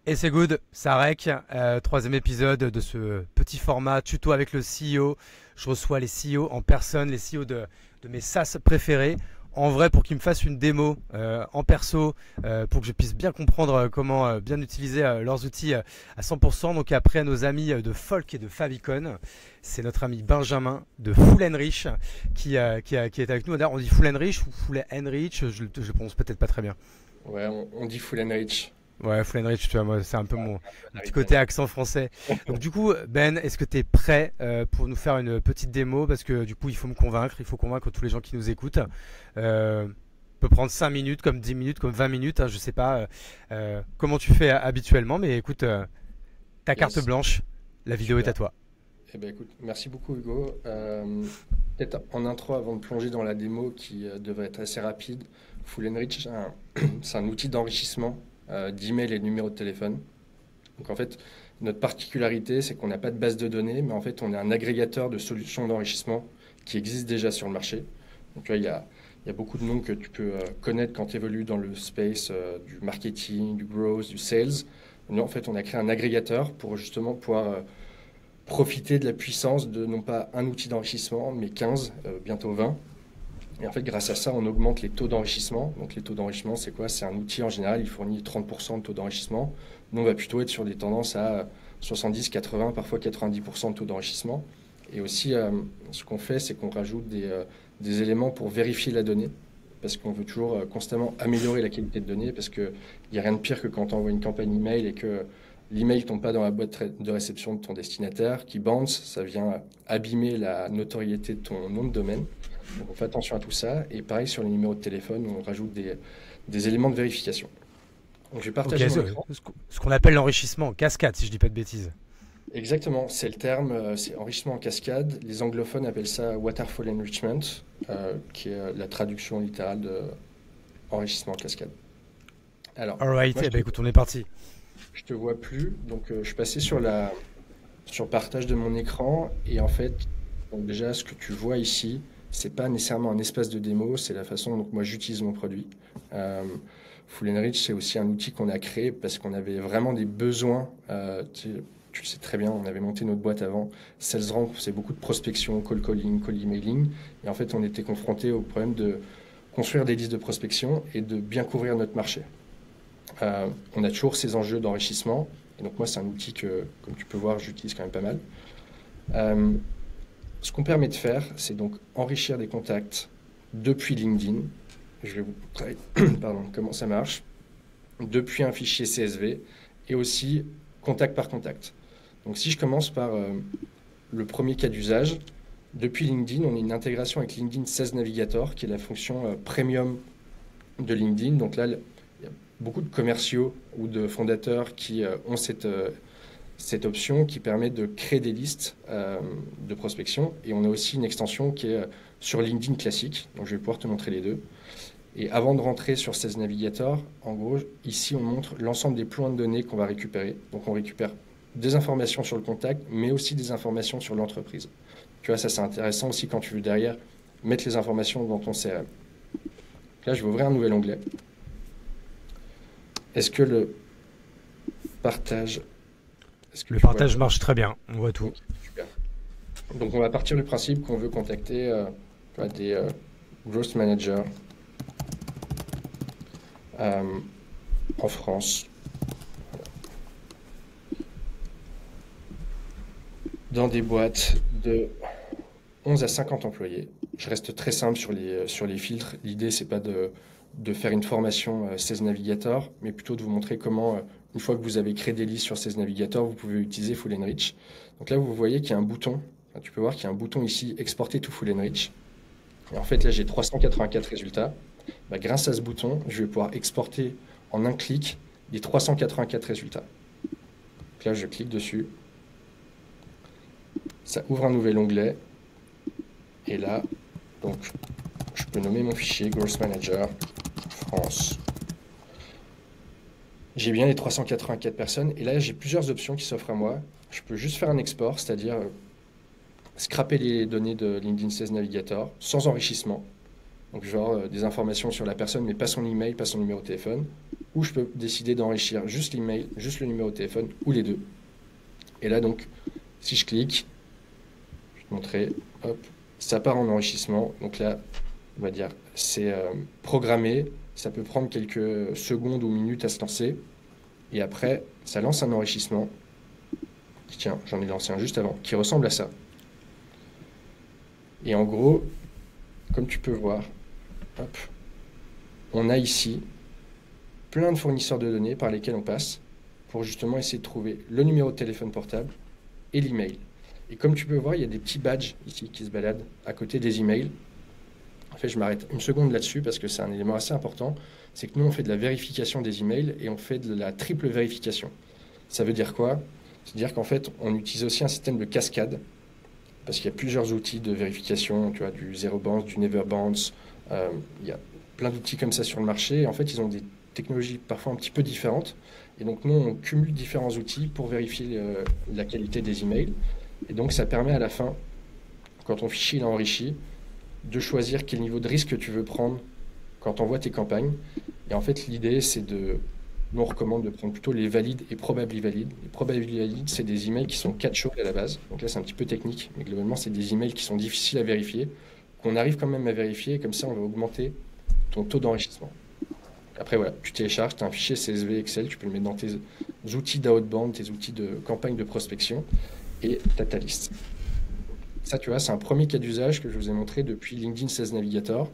Et c'est good, ça rec. Troisième épisode de ce petit format tuto avec le CEO. Je reçois les CEO en personne, les CEO de mes SaaS préférés. En vrai, pour qu'ils me fassent une démo en perso, pour que je puisse bien comprendre comment bien utiliser leurs outils à 100%. Donc après, nos amis de Folk et de Favicon, c'est notre ami Benjamin de Full Rich qui est avec nous. D'ailleurs, on dit Full Rich ou Full Rich, je le prononce peut-être pas très bien. Ouais, on dit full and rich. Ouais, Rich, tu vois, moi, c'est un peu mon petit côté Américaine. accent français. Donc, du coup, Ben, est-ce que tu es prêt pour nous faire une petite démo? Parce que du coup, il faut me convaincre, il faut convaincre tous les gens qui nous écoutent. Peut prendre 5 minutes, comme 10 minutes, comme 20 minutes, hein, je sais pas comment tu fais habituellement, mais écoute, ta carte Yes, blanche, la vidéo est à super. toi. Eh ben écoute, merci beaucoup Hugo. Peut-être en intro avant de plonger dans la démo qui devrait être assez rapide. Full and Rich, c'est un outil d'enrichissement d'email et de numéro de téléphone. Donc en fait, notre particularité, c'est qu'on n'a pas de base de données, mais en fait, on est un agrégateur de solutions d'enrichissement qui existent déjà sur le marché. Donc tu vois, il y a beaucoup de noms que tu peux connaître quand tu évolues dans le space du marketing, du growth, du sales. Nous, en fait, on a créé un agrégateur pour justement pouvoir profiter de la puissance de non pas un outil d'enrichissement, mais 15, bientôt 20. Et en fait, grâce à ça, on augmente les taux d'enrichissement. Donc les taux d'enrichissement, c'est quoi? C'est un outil en général, il fournit 30% de taux d'enrichissement. Nous, on va plutôt être sur des tendances à 70, 80, parfois 90% de taux d'enrichissement. Et aussi, ce qu'on fait, c'est qu'on rajoute des éléments pour vérifier la donnée. Parce qu'on veut toujours constamment améliorer la qualité de données. Parce qu'il n'y a rien de pire que quand on envoie une campagne email et que l'email ne tombe pas dans la boîte de réception de ton destinataire, qui bounce, ça vient abîmer la notoriété de ton nom de domaine. Donc on fait attention à tout ça. Et pareil sur les numéros de téléphone, on rajoute des éléments de vérification. Donc je vais Ok, partager mon écran. ce qu'on appelle l'enrichissement en cascade, si je dis pas de bêtises. Exactement, c'est le terme, c'est enrichissement en cascade. Les anglophones appellent ça waterfall enrichment, qui est la traduction littérale de enrichissement en cascade. Alors, Alright, moi eh ben écoute, on est parti. je te vois plus, donc je suis passé sur le partage de mon écran et en fait, donc déjà ce que tu vois ici, c'est pas nécessairement un espace de démo, c'est la façon dont moi j'utilise mon produit. Euh, Full and Rich, c'est aussi un outil qu'on a créé parce qu'on avait vraiment des besoins. Tu le sais très bien, on avait monté notre boîte avant. SalesRamp, c'est beaucoup de prospection, call calling, call emailing. Et en fait, on était confronté au problème de construire des listes de prospection et de bien couvrir notre marché. On a toujours ces enjeux d'enrichissement. Et donc moi, c'est un outil que, comme tu peux voir, j'utilise quand même pas mal. Euh, Ce qu'on permet de faire, c'est donc enrichir des contacts depuis LinkedIn. Je vais vous montrer pardon, comment ça marche. Depuis un fichier CSV et aussi contact par contact. Donc si je commence par le premier cas d'usage, depuis LinkedIn, on a une intégration avec LinkedIn Sales Navigator, qui est la fonction premium de LinkedIn. Donc là, il y a beaucoup de commerciaux ou de fondateurs qui ont cette option qui permet de créer des listes de prospection. Et on a aussi une extension qui est sur LinkedIn classique. Donc je vais pouvoir te montrer les deux. Et avant de rentrer sur Sales Navigator, en gros, ici on montre l'ensemble des points de données qu'on va récupérer. Donc on récupère des informations sur le contact, mais aussi des informations sur l'entreprise. Tu vois, ça c'est intéressant aussi quand tu veux derrière mettre les informations dans ton CRM. Là, je vais ouvrir un nouvel onglet. Est-ce que le partage, est-ce que Le tu vois partage bien? marche très bien, on voit tout. Ok, super. Donc on va partir du principe qu'on veut contacter des growth managers euh, en France, dans des boîtes de 11 à 50 employés. Je reste très simple sur les filtres. L'idée, c'est pas de faire une formation Sales Navigator, mais plutôt de vous montrer comment, une fois que vous avez créé des listes sur Sales Navigator, vous pouvez utiliser Full and Rich. Donc là, vous voyez qu'il y a un bouton. Enfin, tu peux voir qu'il y a un bouton ici, Exporter to Full and Rich. Et en fait, là, j'ai 384 résultats. Bah, grâce à ce bouton, je vais pouvoir exporter en un clic les 384 résultats. Donc là, je clique dessus. Ça ouvre un nouvel onglet. Et là, donc, je peux nommer mon fichier Growth Manager France. J'ai bien les 384 personnes. Et là, j'ai plusieurs options qui s'offrent à moi. Je peux juste faire un export, c'est-à-dire scraper les données de LinkedIn Sales Navigator sans enrichissement. Donc, genre des informations sur la personne, mais pas son email, pas son numéro de téléphone. ou je peux décider d'enrichir juste l'email, juste le numéro de téléphone, ou les deux. Et là, donc, si je clique, je vais te montrer, hop, ça part en enrichissement. Donc là, on va dire, c'est programmé, ça peut prendre quelques secondes ou minutes à se lancer. Et après, ça lance un enrichissement. Tiens, j'en ai lancé un juste avant, qui ressemble à ça. Et en gros, comme tu peux voir, hop, on a ici plein de fournisseurs de données par lesquels on passe pour justement essayer de trouver le numéro de téléphone portable et l'email. Et comme tu peux voir, il y a des petits badges ici qui se baladent à côté des emails. En fait, je m'arrête une seconde là-dessus parce que c'est un élément assez important. C'est que nous, on fait de la vérification des emails et on fait de la triple vérification. Ça veut dire quoi? C'est-à-dire qu'en fait, on utilise aussi un système de cascade parce qu'il y a plusieurs outils de vérification, tu vois, du Zero Bounce, du Never Bounce. Il y a plein d'outils comme ça sur le marché. Et en fait, ils ont des technologies parfois un petit peu différentes. Et donc, nous, on cumule différents outils pour vérifier la qualité des emails. Et donc, ça permet à la fin, quand ton fichier est enrichi, de choisir quel niveau de risque tu veux prendre quand tu envoies tes campagnes. Et en fait, l'idée, c'est de... Nous, on recommande de prendre plutôt les valides et probably valides. Les probably valides, c'est des emails qui sont catch-all à la base. Donc là, c'est un petit peu technique, mais globalement, c'est des emails qui sont difficiles à vérifier, qu'on arrive quand même à vérifier, et comme ça, on va augmenter ton taux d'enrichissement. Après, voilà, tu télécharges, tu as un fichier CSV Excel, tu peux le mettre dans tes outils d'outbound, tes outils de campagne de prospection, et tu as ta liste. Ça, tu vois, c'est un premier cas d'usage que je vous ai montré depuis LinkedIn Sales Navigator.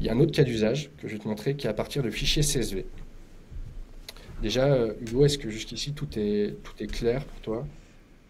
Il y a un autre cas d'usage que je vais te montrer qui est à partir de fichiers CSV. Déjà, Hugo, est-ce que jusqu'ici tout est clair pour toi?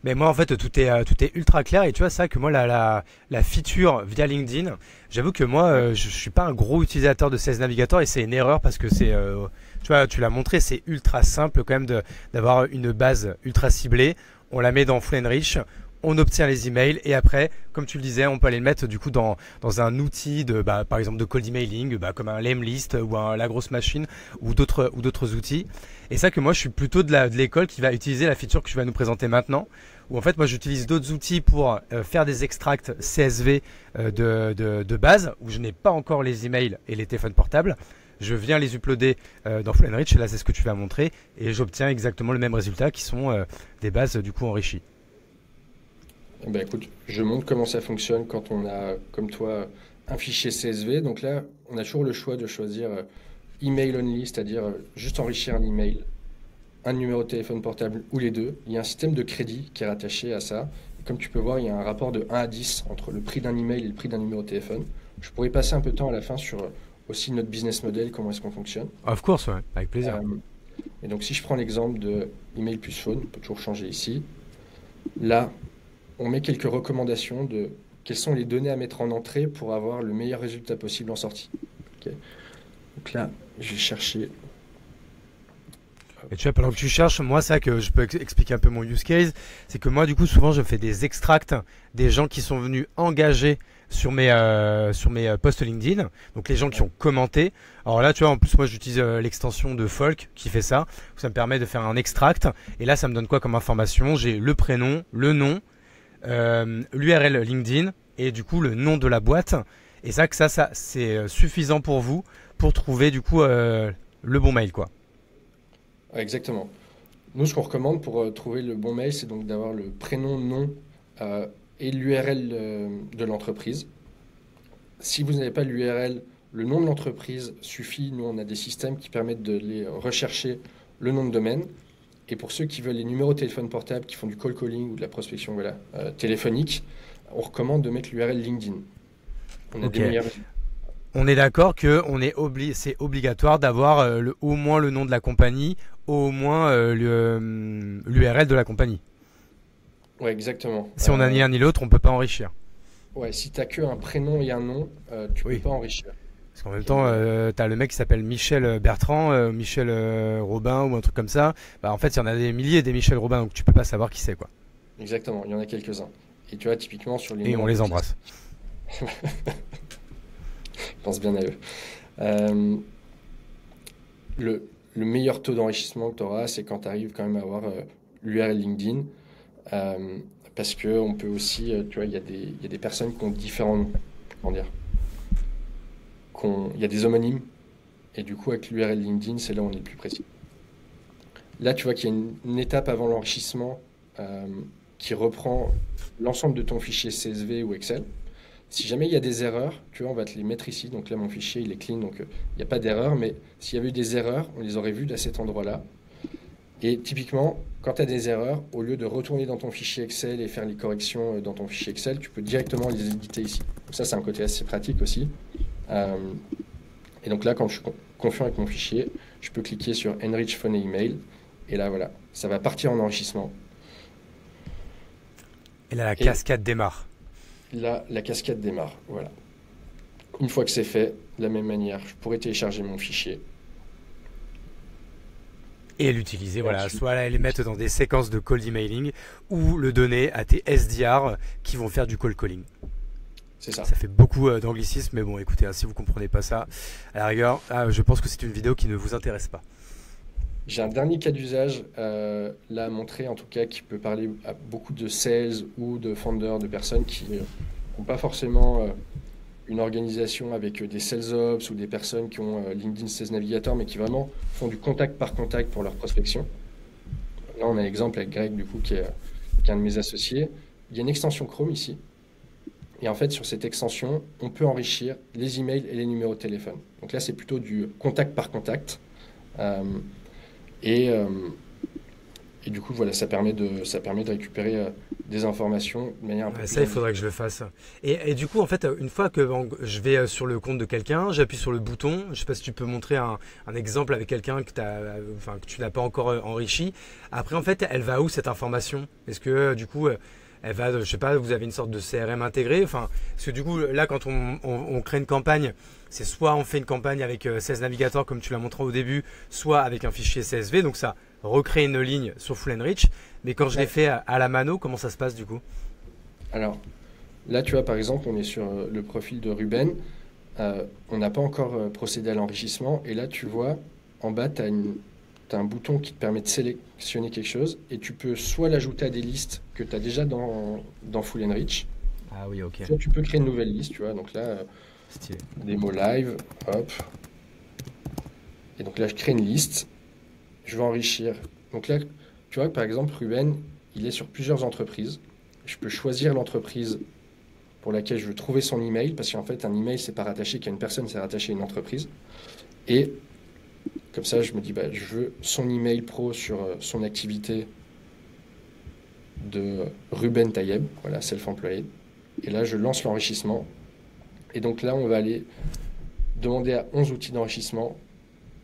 Mais moi, en fait, tout est ultra clair. Et tu vois, ça que moi, la feature via LinkedIn, j'avoue que moi, je suis pas un gros utilisateur de Sales Navigator et c'est une erreur parce que tu vois, tu l'as montré, c'est ultra simple quand même d'avoir une base ultra ciblée. On la met dans Full Enrich, on obtient les emails et après, comme tu le disais, on peut aller le mettre du coup dans un outil par exemple de cold emailing, comme un Lemlist ou la grosse machine ou d'autres outils. Et ça que moi, je suis plutôt de l'école qui va utiliser la feature que tu vas nous présenter maintenant. Où en fait, moi, j'utilise d'autres outils pour faire des extracts CSV de base, où je n'ai pas encore les emails et les téléphones portables. Je viens les uploader dans Full Enrich, et là, c'est ce que tu vas montrer, et j'obtiens exactement le même résultat qui sont des bases du coup enrichies. Eh ben, écoute, je montre comment ça fonctionne quand on a, comme toi, un fichier CSV. Donc là, on a toujours le choix de choisir email only, c'est-à-dire juste enrichir un email, un numéro de téléphone portable ou les deux. Il y a un système de crédit qui est rattaché à ça. Et comme tu peux voir, il y a un rapport de 1 à 10 entre le prix d'un email et le prix d'un numéro de téléphone. Je pourrais passer un peu de temps à la fin sur aussi notre business model, comment est-ce qu'on fonctionne. Of course, ouais, avec plaisir. Et donc si je prends l'exemple de email plus phone, on peut toujours changer ici. Là, on met quelques recommandations de quelles sont les données à mettre en entrée pour avoir le meilleur résultat possible en sortie. Ok. Donc là, je vais chercher. Et tu vois, pendant que tu cherches, moi, ça que je peux expliquer un peu mon use case, c'est que moi, du coup, souvent, je fais des extracts des gens qui sont venus engager sur mes posts LinkedIn, donc les gens qui ont commenté. Alors là, tu vois, en plus, moi, j'utilise l'extension de Folk qui fait ça. Ça me permet de faire un extract. Et là, ça me donne quoi comme information? J'ai le prénom, le nom, l'URL LinkedIn et du coup, le nom de la boîte. Et ça, c'est suffisant pour vous pour trouver, du coup, le bon mail, quoi. Ouais, exactement. Nous, ce qu'on recommande pour trouver le bon mail, c'est donc d'avoir le prénom, nom et l'URL de l'entreprise. Si vous n'avez pas l'URL, le nom de l'entreprise suffit. Nous, on a des systèmes qui permettent de les rechercher le nom de domaine. Et pour ceux qui veulent les numéros de téléphone portable, qui font du call calling ou de la prospection voilà, téléphonique, on recommande de mettre l'URL LinkedIn. On a Ok. des meilleurs. On est d'accord que c'est obligatoire d'avoir au moins le nom de la compagnie, au moins l'URL de la compagnie. Ouais, exactement. Si on n'a ni l'un ni l'autre, on peut pas enrichir. Ouais, si tu n'as qu'un prénom et un nom, tu peux Oui. pas enrichir. Parce qu'en même Ok. temps, tu as le mec qui s'appelle Michel Bertrand, Michel Robin ou un truc comme ça. Bah, en fait, il y en a des milliers des Michel Robin, donc tu peux pas savoir qui c'est, quoi. Exactement, il y en a quelques-uns. Et tu vois, typiquement sur les Et noms on un peu les embrasse. je pense bien à eux. Euh, le meilleur taux d'enrichissement que tu auras, c'est quand tu arrives quand même à avoir l'URL LinkedIn. Euh, Parce que on peut aussi, tu vois, il y a des personnes qui ont différents noms. Comment dire? Il y a des homonymes Et du coup, avec l'URL LinkedIn, c'est là où on est le plus précis. Là, tu vois qu'il y a une étape avant l'enrichissement euh, qui reprend l'ensemble de ton fichier CSV ou Excel. Si jamais il y a des erreurs, tu vois, on va te les mettre ici. Donc là, mon fichier, il est clean, donc il n'y a pas d'erreur. Mais s'il y avait eu des erreurs, on les aurait vues à cet endroit-là. Et typiquement, quand tu as des erreurs, au lieu de retourner dans ton fichier Excel et faire les corrections dans ton fichier Excel, tu peux directement les éditer ici. Donc ça, c'est un côté assez pratique aussi. Euh, et donc là, quand je suis confiant avec mon fichier, je peux cliquer sur Enrich Phone et Email. Et là, voilà, ça va partir en enrichissement. Et là, la Et cascade démarre. là, la cascade démarre. Voilà. Une fois que c'est fait, de la même manière, je pourrais télécharger mon fichier. Et l'utiliser, Et voilà, ensuite, soit les mettre dans des séquences de cold emailing ou le donner à tes SDR qui vont faire du cold calling. c'est ça. Ça fait beaucoup d'anglicisme, mais bon, écoutez, hein, si vous comprenez pas ça, à la rigueur, je pense que c'est une vidéo qui ne vous intéresse pas. J'ai un dernier cas d'usage là à montrer, en tout cas, qui peut parler à beaucoup de sales ou de founders, de personnes qui n'ont pas forcément une organisation avec des sales ops ou des personnes qui ont LinkedIn Sales Navigator, mais qui vraiment font du contact par contact pour leur prospection. Là, on a l'exemple avec Greg, du coup, qui est un de mes associés. Il y a une extension Chrome ici. Et en fait, sur cette extension, on peut enrichir les emails et les numéros de téléphone. Donc là, c'est plutôt du contact par contact. Euh, et, euh, et du coup, voilà, ça permet de récupérer des informations de manière un peu Ouais, plus ça, il faudrait que individuelle. je le fasse. Et du coup, en fait, une fois que je vais sur le compte de quelqu'un, j'appuie sur le bouton. Je sais pas si tu peux montrer un exemple avec quelqu'un enfin, que tu n'as pas encore enrichi. Après, en fait, elle va où cette information? Est-ce que du coup, elle va, je sais pas, vous avez une sorte de CRM intégré? Enfin, parce que du coup, là, quand on crée une campagne, c'est soit on fait une campagne avec Sales Navigator comme tu l'as montré au début, soit avec un fichier CSV. Donc ça recrée une ligne sur Full Enrich. Mais quand je l'ai Ouais. fait à la mano, comment ça se passe du coup? Alors, là, tu vois, par exemple, on est sur le profil de Ruben. On n'a pas encore procédé à l'enrichissement. Et là, tu vois, en bas, tu as un bouton qui te permet de sélectionner quelque chose. Et tu peux soit l'ajouter à des listes que tu as déjà dans Full Enrich, Ah oui, ok. soit tu peux créer une nouvelle liste, tu vois. Donc là, Stylé. des mots live, hop. Et donc là, je crée une liste. Je vais enrichir. Donc là, tu vois, par exemple, Ruben, il est sur plusieurs entreprises. Je peux choisir l'entreprise pour laquelle je veux trouver son email, parce qu'en fait, un email, c'est pas rattaché qu'à une personne, c'est rattaché à une entreprise. Et comme ça, je me dis, bah, je veux son email pro sur son activité de Ruben Tayeb, voilà, self-employed. Et là, je lance l'enrichissement. Et donc là, on va aller demander à 11 outils d'enrichissement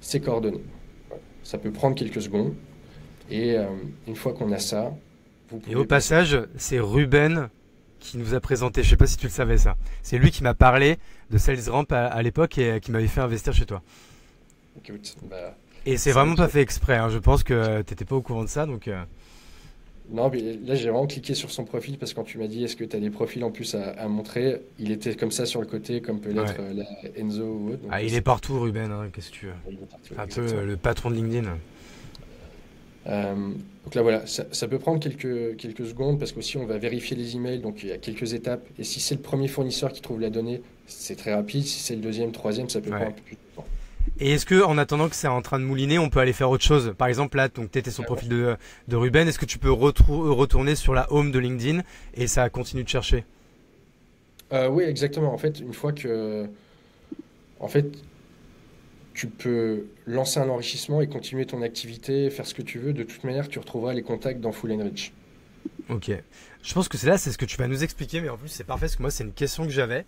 ses coordonnées. Voilà. Ça peut prendre quelques secondes. Et une fois qu'on a ça, vous Et au pouvez passer. passage, c'est Ruben qui nous a présenté. Je sais pas si tu le savais ça. C'est lui qui m'a parlé de SalesRamp à l'époque et qui m'avait fait investir chez toi. Écoute, bah, Et c'est c'est moi vraiment pas qui. fait exprès, hein. Je pense que t'étais pas au courant de ça, donc. Non, mais là, j'ai vraiment cliqué sur son profil parce que quand tu m'as dit est-ce que tu as des profils en plus à montrer, il était comme ça sur le côté, comme peut l'être Ouais. la Enzo ou autre. Donc, Ah, il est c'est partout, Ruben, hein. Qu'est-ce que tu veux? il est partout, Un peu exactement. le patron de LinkedIn. Euh, donc là, voilà, ça peut prendre quelques secondes parce qu'aussi on va vérifier les emails, donc il y a quelques étapes. Et si c'est le premier fournisseur qui trouve la donnée, c'est très rapide. Si c'est le deuxième, troisième, ça peut prendre un Ouais. peu plus de temps. Et est-ce que, en attendant que c'est en train de mouliner, on peut aller faire autre chose? Par exemple, là, donc t'étais sur le profil de Ruben. Est-ce que tu peux retourner sur la home de LinkedIn et ça continue de chercher? Oui, exactement. En fait, une fois que, en fait, tu peux lancer un enrichissement et continuer ton activité, faire ce que tu veux. De toute manière, tu retrouveras les contacts dans Full Enrich. Ok. Je pense que c'est ce que tu vas nous expliquer, mais en plus c'est parfait parce que moi c'est une question que j'avais.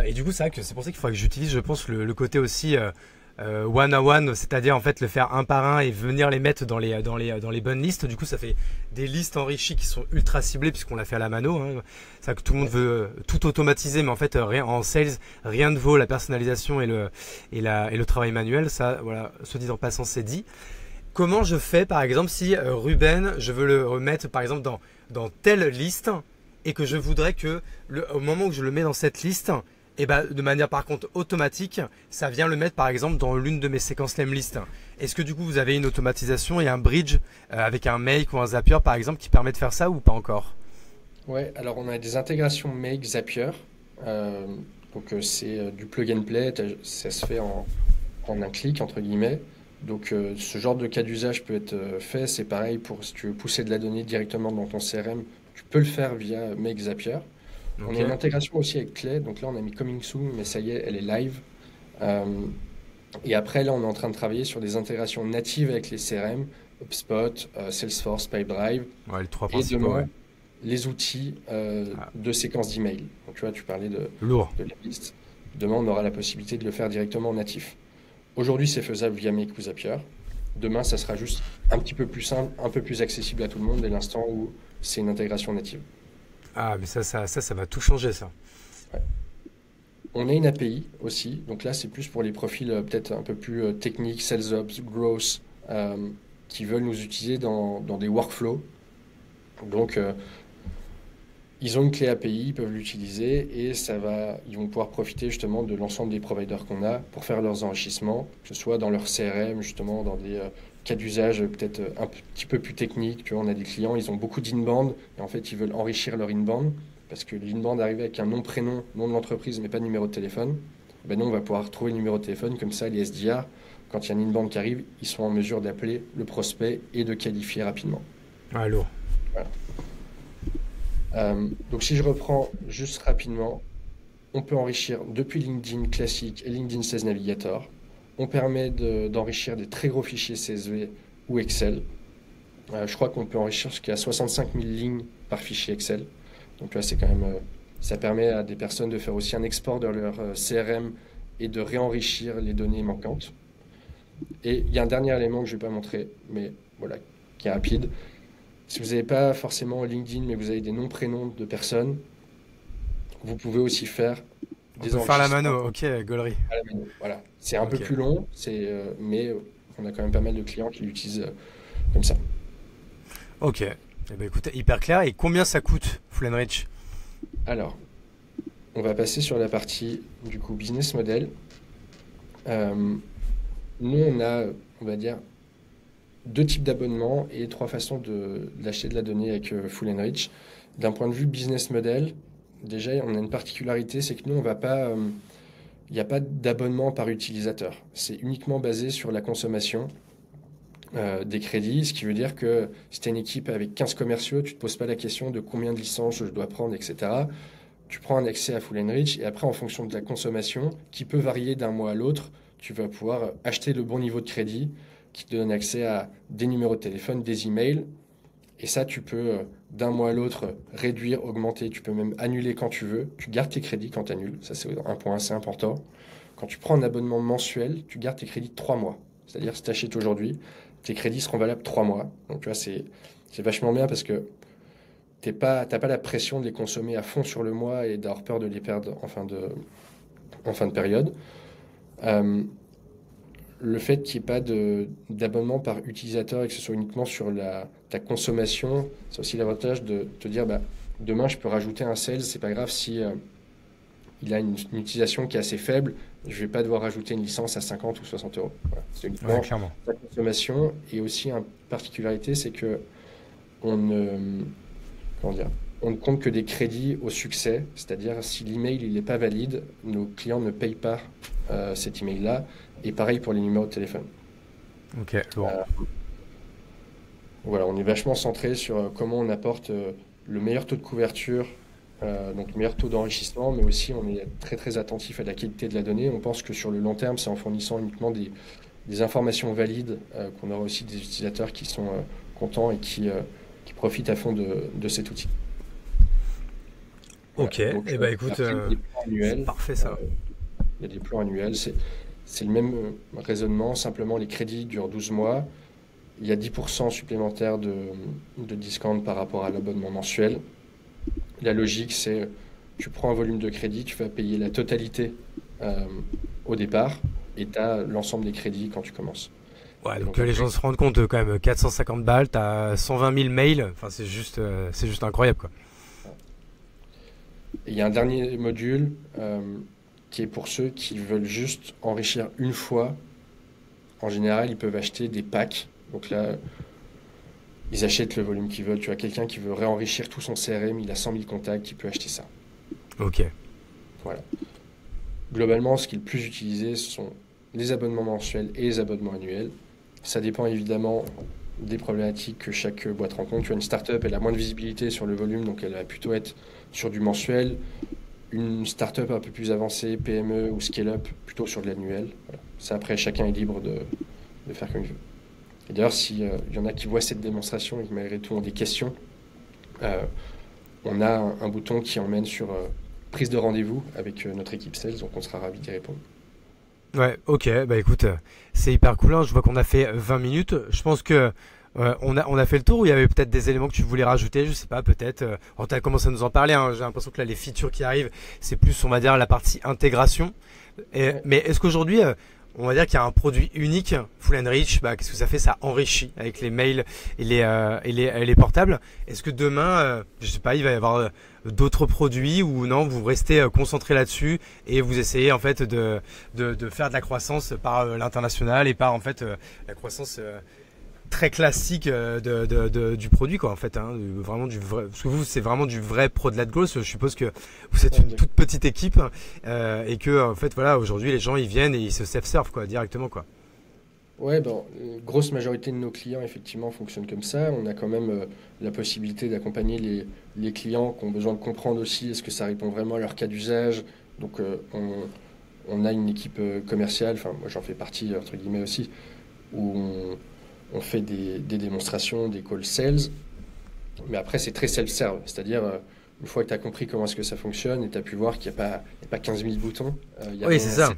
Et du coup c'est vrai que c'est pour ça qu'il faudrait que j'utilise, je pense, le côté aussi one à one, c'est-à-dire en fait le faire un par un et venir les mettre dans les bonnes listes. Du coup ça fait des listes enrichies qui sont ultra ciblées puisqu'on l'a fait à la mano, hein. C'est vrai que tout le monde veut tout automatiser, mais en fait rien en sales, rien ne vaut la personnalisation et le travail manuel. Ça, voilà, soit dit en passant, c'est dit. Comment je fais par exemple si Ruben, je veux le remettre par exemple dans telle liste et que je voudrais que au moment où je le mets dans cette liste, et ben, de manière par contre automatique, ça vient le mettre par exemple dans l'une de mes séquences Lemlist. Est-ce que du coup vous avez une automatisation et un bridge avec un Make ou un Zapier par exemple qui permet de faire ça ou pas encore? Ouais, alors on a des intégrations Make Zapier. Euh, donc c'est du plug and play. Ça se fait en en un clic, entre guillemets. Donc, ce genre de cas d'usage peut être fait. C'est pareil pour si tu veux pousser de la donnée directement dans ton CRM, tu peux le faire via Make Zapier. On a une Ok. intégration aussi avec Clay. Donc là, on a mis Coming Soon, mais ça y est, elle est live. Euh, et après, là, on est en train de travailler sur des intégrations natives avec les CRM, HubSpot, Salesforce, Pipedrive, Ouais, les trois et principaux, demain, ouais. les outils Ah, de séquence d'email. Donc, tu vois, tu parlais lourd. de la liste. Demain, on aura la possibilité de le faire directement en natif. Aujourd'hui, c'est faisable via Make ou Zapier. Demain, ça sera juste un petit peu plus simple, un peu plus accessible à tout le monde dès l'instant où c'est une intégration native. Ah, mais ça va tout changer, ça. Ouais. On a une API aussi, donc là c'est plus pour les profils peut-être un peu plus techniques, sales ops, growth, euh, qui veulent nous utiliser dans des workflows. Donc ils ont une clé API, ils peuvent l'utiliser et ils vont pouvoir profiter justement de l'ensemble des providers qu'on a pour faire leurs enrichissements, que ce soit dans leur CRM, justement dans des cas d'usage peut-être un petit peu plus techniques. Tu vois, on a des clients, ils ont beaucoup d'inbound et en fait ils veulent enrichir leur inbound parce que l'inbound arrive avec un nom, prénom, nom de l'entreprise mais pas de numéro de téléphone. Ben nous on va pouvoir trouver le numéro de téléphone, comme ça les SDR, quand il y a un inbound qui arrive, ils sont en mesure d'appeler le prospect et de qualifier rapidement. Ah, lourd. Voilà. Donc si je reprends juste rapidement, on peut enrichir depuis LinkedIn classique et LinkedIn Sales Navigator. On permet d'enrichir des très gros fichiers CSV ou Excel. Je crois qu'on peut enrichir jusqu'à 65 000 lignes par fichier Excel. Donc là, c'est quand même, ça permet à des personnes de faire aussi un export de leur CRM et de réenrichir les données manquantes. Et il y a un dernier élément que je ne vais pas montrer, mais voilà, qui est rapide. Si vous n'avez pas forcément LinkedIn, mais vous avez des noms, prénoms de personnes, vous pouvez aussi faire On des peut faire la enrichissements mano, ok, gaulerie. à la main. Voilà. C'est un peu Ok. plus long, mais on a quand même pas mal de clients qui l'utilisent comme ça. Ok. Eh ben, écoute, hyper clair. Et combien ça coûte, Full Rich? Alors, on va passer sur la partie du coup business model. Euh, Nous, on a, on va dire, deux types d'abonnements et trois façons d'acheter de la donnée avec Full Rich. D'un point de vue business model, déjà, on a une particularité, c'est que nous, on va pas, il n'y a pas d'abonnement par utilisateur. C'est uniquement basé sur la consommation des crédits, ce qui veut dire que si tu as une équipe avec 15 commerciaux, tu ne te poses pas la question de combien de licences je dois prendre, etc. Tu prends un accès à Full Rich et après, en fonction de la consommation, qui peut varier d'un mois à l'autre, tu vas pouvoir acheter le bon niveau de crédit qui te donne accès à des numéros de téléphone, des emails. Et ça, tu peux d'un mois à l'autre réduire, augmenter. Tu peux même annuler quand tu veux. Tu gardes tes crédits quand tu annules. Ça, c'est un point assez important. Quand tu prends un abonnement mensuel, tu gardes tes crédits 3 mois. C'est-à-dire, si tu achètes aujourd'hui, tes crédits seront valables 3 mois. Donc, tu vois, c'est vachement bien parce que t'as pas la pression de les consommer à fond sur le mois et d'avoir peur de les perdre en fin de période. Euh, le fait qu'il n'y ait pas d'abonnement par utilisateur et que ce soit uniquement sur ta consommation, c'est aussi l'avantage de te dire, bah, demain, je peux rajouter un sales, c'est pas grave si il a une utilisation qui est assez faible, je vais pas devoir rajouter une licence à 50 ou 60 euros. Voilà. C'est Ouais, uniquement clairement. la consommation. Et aussi, une particularité, c'est que on ne, comment dire, on ne compte que des crédits au succès, c'est-à-dire si l'email il n'est pas valide, nos clients ne payent pas cet email-là. Et pareil pour les numéros de téléphone. Ok, lourd. Euh, voilà, on est vachement centré sur comment on apporte le meilleur taux de couverture, donc le meilleur taux d'enrichissement, mais aussi on est très très attentif à la qualité de la donnée. On pense que sur le long terme, c'est en fournissant uniquement des informations valides qu'on aura aussi des utilisateurs qui sont contents et qui profitent à fond de cet outil. Voilà. Ok, Donc et bah écoute, après, il y a des plans c'est annuels. parfait euh, ça. il y a des plans annuels. C'est le même raisonnement, simplement les crédits durent 12 mois. Il y a 10% supplémentaires de discount par rapport à l'abonnement mensuel. La logique, c'est tu prends un volume de crédit, tu vas payer la totalité euh, au départ et tu as l'ensemble des crédits quand tu commences. Ouais, Et donc donc que les après, gens se rendent compte quand même, 450 balles, t'as 120 000 mails, enfin c'est juste incroyable quoi. il y a un dernier module qui est pour ceux qui veulent juste enrichir une fois. En général, ils peuvent acheter des packs. Donc là, ils achètent le volume qu'ils veulent. Tu as quelqu'un qui veut réenrichir tout son CRM, il a 100 000 contacts, il peut acheter ça. Ok, Voilà. Globalement, ce qui est le plus utilisé, ce sont les abonnements mensuels et les abonnements annuels. Ça dépend évidemment des problématiques que chaque boîte rencontre. Tu vois, une startup, elle a moins de visibilité sur le volume, donc elle va plutôt être sur du mensuel. Une startup un peu plus avancée, PME ou scale-up, plutôt sur de l'annuel. Voilà. Ça, après, chacun est libre de faire comme il veut. Et d'ailleurs, s'il y en a qui voient cette démonstration et qui malgré tout ont des questions, euh, on a un bouton qui emmène sur prise de rendez-vous avec notre équipe sales, donc on sera ravi d'y répondre. Ouais, ok, bah écoute, c'est hyper cool, hein. Je vois qu'on a fait 20 minutes. Je pense que on a fait le tour, ou il y avait peut-être des éléments que tu voulais rajouter, je sais pas, peut-être. Tu as commencé à nous en parler, hein. J'ai l'impression que là, les features qui arrivent, c'est plus, on va dire, la partie intégration. Ouais. Mais est-ce qu'aujourd'hui, on va dire qu'il y a un produit unique, Full and Rich, bah, qu'est-ce que ça fait? Ça enrichit avec les mails et les portables. Est-ce que demain, je sais pas, il va y avoir d'autres produits, ou non, vous restez concentré là-dessus et vous essayez en fait de faire de la croissance par l'international et par en fait la croissance très classique du produit, quoi, en fait, hein, vraiment du vrai, parce que vous c'est vraiment du vrai product growth. Je suppose que vous êtes Ouais, une toute petite équipe, et que en fait voilà, aujourd'hui les gens ils viennent et ils se self-serve, quoi, directement, quoi. ouais, bon, une grosse majorité de nos clients, effectivement, fonctionnent comme ça. On a quand même la possibilité d'accompagner les clients qui ont besoin de comprendre aussi est-ce que ça répond vraiment à leur cas d'usage. Donc, on a une équipe commerciale, enfin, moi j'en fais partie, entre guillemets aussi, où on fait des démonstrations, des calls sales. Mais après, c'est très self-serve. C'est-à-dire, une fois que tu as compris comment est-ce que ça fonctionne et tu as pu voir qu'il n'y a pas 15 000 boutons, il y a Oui, rien c'est à ça. faire.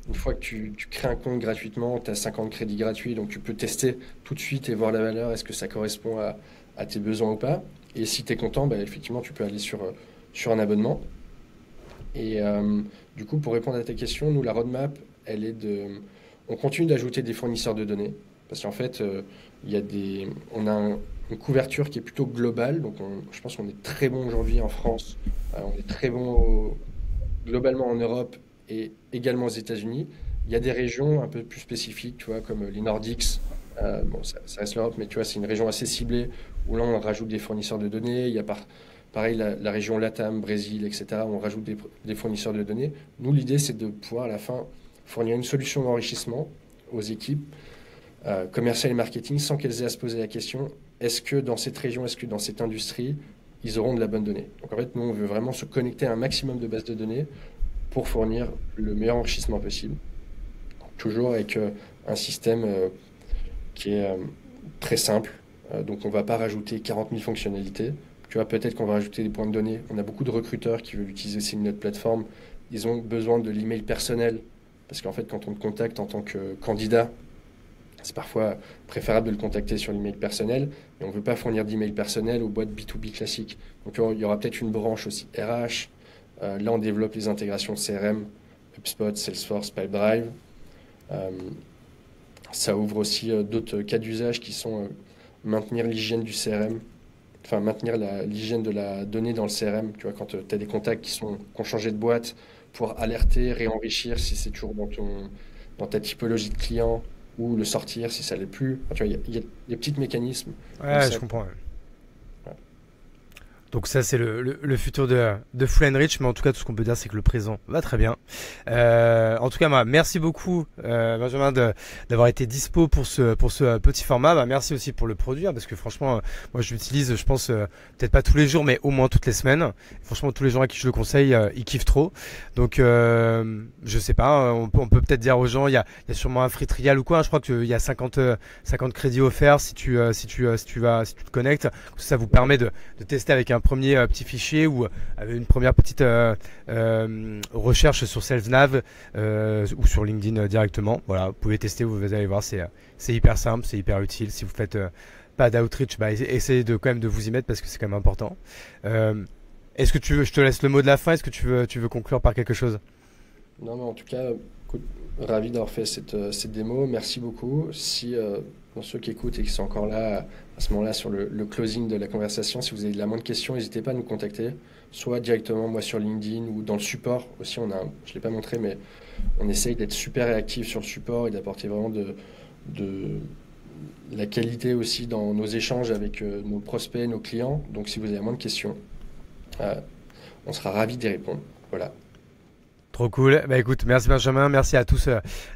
Une fois que tu crées un compte gratuitement, tu as 50 crédits gratuits, donc tu peux tester tout de suite et voir la valeur, est-ce que ça correspond à tes besoins ou pas. Et si tu es content, bah, effectivement, tu peux aller sur un abonnement. Et du coup, pour répondre à ta question, nous, la roadmap, elle est de... On continue d'ajouter des fournisseurs de données, parce qu'en fait, il y a on a une couverture qui est plutôt globale, donc je pense qu'on est très bon aujourd'hui en France, on est très bon globalement en Europe et également aux États-Unis. Il y a des régions un peu plus spécifiques, tu vois, comme les Nordics. Bon, ça reste l'Europe, mais tu vois, c'est une région assez ciblée où là, on rajoute des fournisseurs de données. Il y a pareil la région LATAM, Brésil, etc. On rajoute des fournisseurs de données. Nous, l'idée, c'est de pouvoir à la fin fournir une solution d'enrichissement aux équipes commerciales et marketing sans qu'elles aient à se poser la question, est-ce que dans cette région, est-ce que dans cette industrie, ils auront de la bonne donnée. Donc en fait, nous, on veut vraiment se connecter à un maximum de bases de données pour fournir le meilleur enrichissement possible. Toujours avec un système qui est très simple. Donc on ne va pas rajouter 40 000 fonctionnalités. Tu vois, peut-être qu'on va rajouter des points de données. On a beaucoup de recruteurs qui veulent utiliser aussi notre plateforme. Ils ont besoin de l'email personnel. Parce qu'en fait, quand on te contacte en tant que candidat, c'est parfois préférable de le contacter sur l'email personnel. Et on ne veut pas fournir d'email personnel aux boîtes B2B classiques. Donc il y aura peut-être une branche aussi RH. Là, on développe les intégrations CRM, HubSpot, Salesforce, Pipedrive. Euh, Ça ouvre aussi d'autres cas d'usage qui sont maintenir l'hygiène du CRM, enfin maintenir l'hygiène de la donnée dans le CRM. Tu vois, quand tu as des contacts qui ont changé de boîte pour alerter, réenrichir si c'est toujours dans ta typologie de client ou le sortir si ça l'est plus. Enfin, tu vois, il y a des petits mécanismes comme Ouais, ça. je comprends, ouais. Ouais. Donc ça c'est le futur de Full and Rich, mais en tout cas tout ce qu'on peut dire c'est que le présent va très bien. En tout cas, moi, merci beaucoup Benjamin d'avoir été dispo pour ce petit format. Bah, merci aussi pour le produit, hein, parce que franchement, moi je l'utilise, je pense peut-être pas tous les jours, mais au moins toutes les semaines. Franchement, tous les gens à qui je le conseille, ils kiffent trop. Donc je sais pas, hein, on peut peut-être dire aux gens, il y a sûrement un free trial ou quoi, hein. Je crois qu'il y a 50 crédits offerts si tu te connectes. Ça vous Ouais. permet de tester avec un premier petit fichier, ou avec une première petite recherche sur SalesNav, ou sur LinkedIn directement. Voilà, vous pouvez tester, vous allez voir, c'est hyper simple, c'est hyper utile. Si vous faites pas d'outreach, bah, essayez quand même de vous y mettre, parce que c'est quand même important. Euh, Est-ce que tu veux, je te laisse le mot de la fin, est-ce que tu veux conclure par quelque chose? Non, mais en tout cas, écoute, ravi d'avoir fait cette démo. Merci beaucoup. Si, pour ceux qui écoutent et qui sont encore là, à ce moment-là, sur le closing de la conversation, si vous avez la moindre question, n'hésitez pas à nous contacter, soit directement moi sur LinkedIn ou dans le support. Aussi, je ne l'ai pas montré, mais on essaye d'être super réactif sur le support et d'apporter vraiment de la qualité aussi dans nos échanges avec nos prospects, nos clients. Donc, si vous avez la moindre question, euh, on sera ravi d'y répondre. Voilà. Trop cool. Bah écoute, merci Benjamin, merci à tous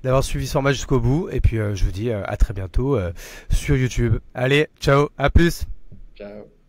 d'avoir suivi ce format jusqu'au bout. Et puis je vous dis à très bientôt sur YouTube. Allez, ciao, à plus. Ciao.